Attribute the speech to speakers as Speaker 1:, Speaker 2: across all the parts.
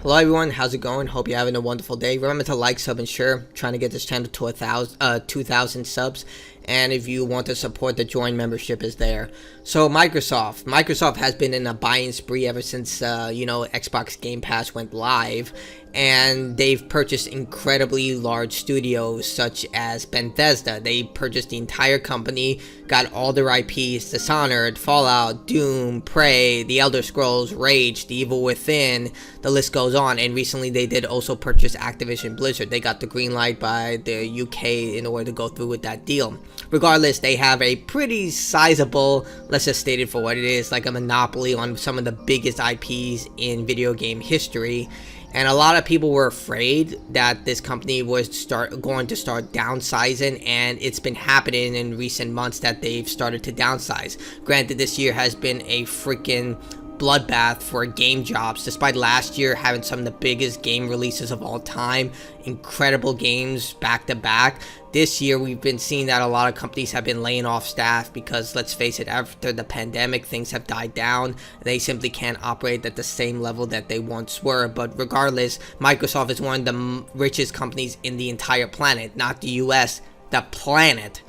Speaker 1: Hello everyone, how's it going? Hope you're having a wonderful day. Remember to like, sub, and share. Trying to get this channel to 2,000 subs. And if you want to support, the join membership is there. So Microsoft has been in a buying spree ever since Xbox Game Pass went live, and they've purchased incredibly large studios such as Bethesda. They purchased the entire company, got all their IPs: Dishonored, Fallout, Doom, Prey, The Elder Scrolls, Rage, The Evil Within, the list goes on. And recently they did also purchase Activision Blizzard. They got the green light by the UK in order to go through with that deal. Regardless, they have a pretty sizable, let's just state it for what it is, like a monopoly on some of the biggest IPs in video game history. And a lot of people were afraid that this company was going to start downsizing, and it's been happening in recent months that they've started to downsize. Granted, this year has been a freaking bloodbath for game jobs, despite last year having some of the biggest game releases of all time, incredible games back to back. This year we've been seeing that a lot of companies have been laying off staff because, let's face it, after the pandemic things have died down. They simply can't operate at the same level that they once were. But regardless, Microsoft is one of the richest companies in the entire planet, not the US, the planet.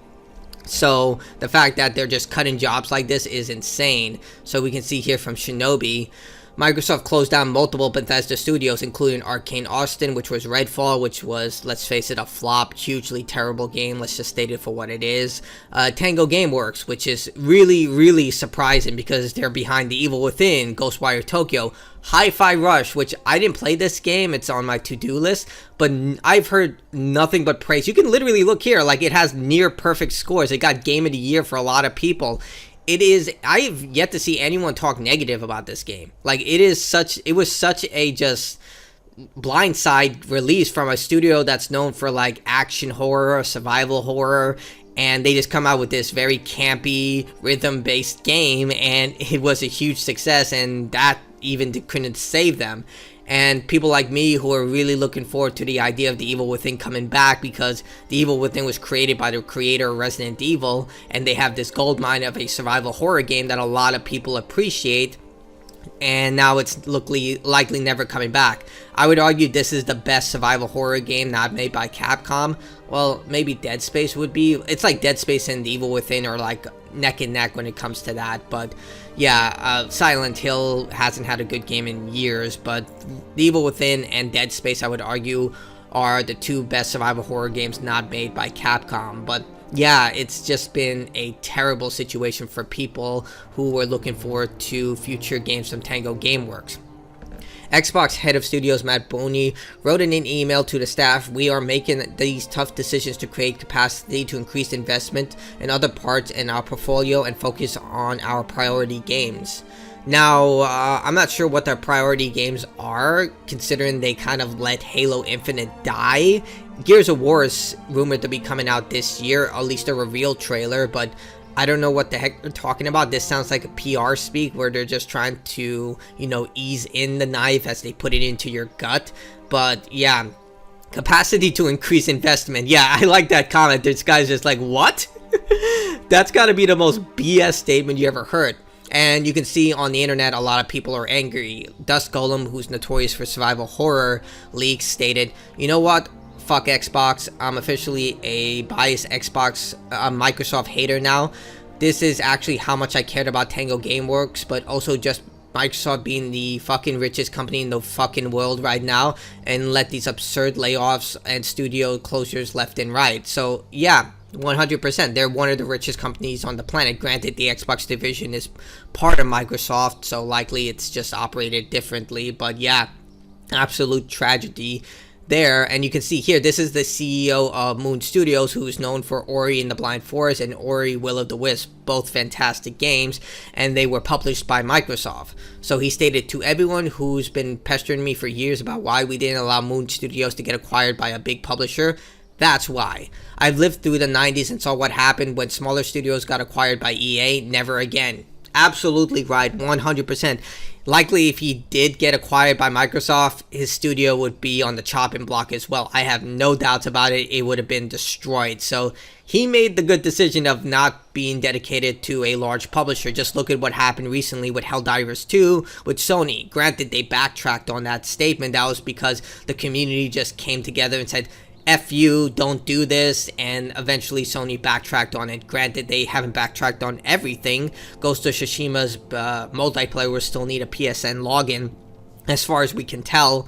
Speaker 1: So the fact that they're just cutting jobs like this is insane. So we can see here from Shinobi, Microsoft closed down multiple Bethesda studios, including Arcane Austin, which was Redfall, which was, let's face it, a flop, hugely terrible game. Let's just state it for what it is. Tango Gameworks, which is really surprising because they're behind The Evil Within, Ghostwire Tokyo. Hi-Fi Rush, which I didn't play this game, it's on my to-do list, but I've heard nothing but praise. You can literally look here, like it has near perfect scores. It got Game of the Year for a lot of people. I've yet to see anyone talk negative about this game. Like it was such a just blindside release from a studio that's known for like action horror, survival horror, and they just come out with this very campy rhythm-based game, and it was a huge success, and that even couldn't save them. And people like me who are really looking forward to the idea of The Evil Within coming back, because The Evil Within was created by the creator of Resident Evil, and they have this goldmine of a survival horror game that a lot of people appreciate, and now it's likely never coming back. I would argue this is the best survival horror game not made by Capcom. Well, maybe Dead Space would be. It's like Dead Space and The Evil Within are like neck and neck when it comes to that. But yeah, Silent Hill hasn't had a good game in years, but The Evil Within and Dead Space, I would argue, are the two best survival horror games not made by Capcom. But yeah, it's just been a terrible situation for people who were looking forward to future games from Tango Gameworks. Xbox head of studios Matt Boni wrote in an email to the staff, "We are making these tough decisions to create capacity to increase investment in other parts in our portfolio and focus on our priority games." Now, I'm not sure what their priority games are, considering they kind of let Halo Infinite die. Gears of War is rumored to be coming out this year, at least a reveal trailer, but I don't know what the heck they're talking about. This sounds like a PR speak where they're just trying to, ease in the knife as they put it into your gut. But yeah, capacity to increase investment. Yeah, I like that comment. This guy's just like, what? That's got to be the most BS statement you ever heard. And you can see on the internet, a lot of people are angry. Dust Golem, who's notorious for survival horror leaks, stated, "You know what? Fuck Xbox. I'm officially a biased Microsoft hater now. This is actually how much I cared about Tango Gameworks, but also just Microsoft being the fucking richest company in the fucking world right now, and let these absurd layoffs and studio closures left and right." So yeah, 100%. They're one of the richest companies on the planet. Granted, the Xbox division is part of Microsoft, so likely it's just operated differently. But yeah, absolute tragedy there. And you can see here, this is the CEO of Moon Studios, who is known for Ori and the Blind Forest and Ori Will of the Wisp, both fantastic games, and they were published by Microsoft. So he stated, "To everyone who's been pestering me for years about why we didn't allow Moon Studios to get acquired by a big publisher, that's why. I've lived through the 90s and saw what happened when smaller studios got acquired by EA. Never again. Absolutely right, 100%. Likely, if he did get acquired by Microsoft, his studio would be on the chopping block as well. I have no doubts about it. It would have been destroyed. So he made the good decision of not being dedicated to a large publisher. Just look at what happened recently with Helldivers 2 with Sony. Granted, they backtracked on that statement. That was because the community just came together and said, F you, don't do this, and eventually Sony backtracked on it. Granted, they haven't backtracked on everything. Ghost of Tsushima's multiplayer will still need a PSN login, as far as we can tell.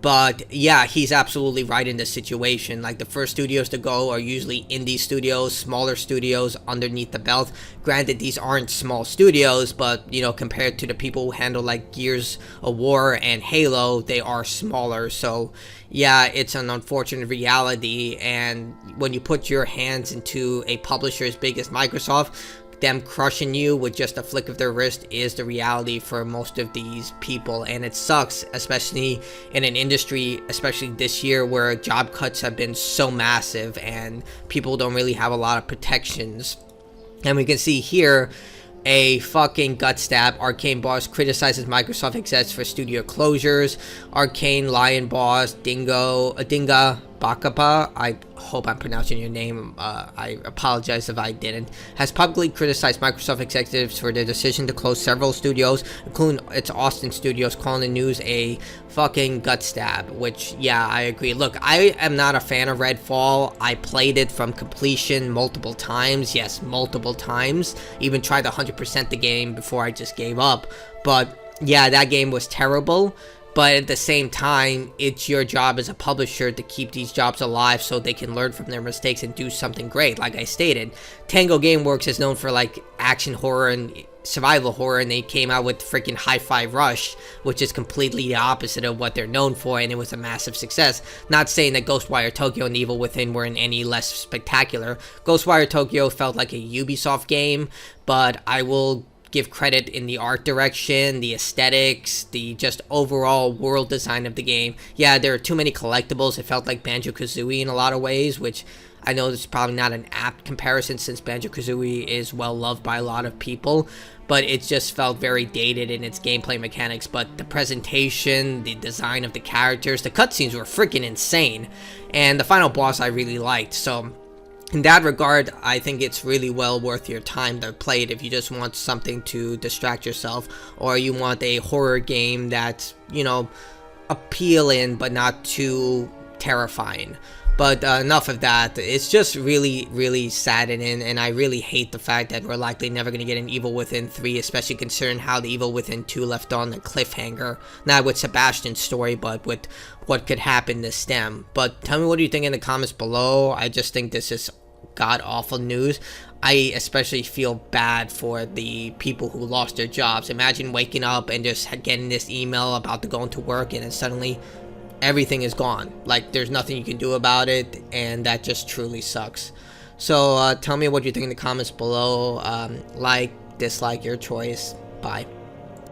Speaker 1: But yeah, he's absolutely right in this situation. Like, the first studios to go are usually indie studios, smaller studios underneath the belt. Granted, these aren't small studios, but, you know, compared to the people who handle like Gears of War and Halo, they are smaller. So yeah, it's an unfortunate reality. And when you put your hands into a publisher as big as Microsoft, them crushing you with just a flick of their wrist is the reality for most of these people, and it sucks, especially in an industry, especially this year, where job cuts have been so massive and people don't really have a lot of protections. And we can see here a fucking gut stab. Arcane boss criticizes Microsoft execs for studio closures. Arcane Lion boss Dinga Bakapa, I hope I'm pronouncing your name, I apologize if I didn't, has publicly criticized Microsoft executives for their decision to close several studios, including its Austin studios, calling the news a fucking gut stab, which, yeah, I agree. Look, I am not a fan of Redfall. I played it from completion multiple times, yes, multiple times, even tried to 100% the game before I just gave up, but yeah, that game was terrible. But at the same time, it's your job as a publisher to keep these jobs alive so they can learn from their mistakes and do something great. Like I stated, Tango Gameworks is known for like action horror and survival horror, and they came out with freaking Hi-Fi Rush, which is completely the opposite of what they're known for, and it was a massive success. Not saying that Ghostwire Tokyo and Evil Within were in any less spectacular. Ghostwire Tokyo felt like a Ubisoft game, but I will give credit in the art direction, the aesthetics, the just overall world design of the game. Yeah, there are too many collectibles. It felt like Banjo-Kazooie in a lot of ways, which I know this is probably not an apt comparison since Banjo-Kazooie is well loved by a lot of people, but it just felt very dated in its gameplay mechanics. But the presentation, the design of the characters, the cutscenes were freaking insane, and the final boss I really liked. So in that regard, I think it's really well worth your time to play it if you just want something to distract yourself, or you want a horror game that's, you know, appealing but not too terrifying. But enough of that. It's just really, really saddening, and I really hate the fact that we're likely never going to get an Evil Within 3, especially considering how the Evil Within 2 left on the cliffhanger. Not with Sebastian's story, but with what could happen to Stem. But tell me what you think in the comments below. I just think this is god-awful news. I especially feel bad for the people who lost their jobs. Imagine waking up and just getting this email about to go into work, and then suddenly everything is gone. Like, there's nothing you can do about it, and that just truly sucks. So tell me what you think in the comments below. Like, dislike, your choice. Bye.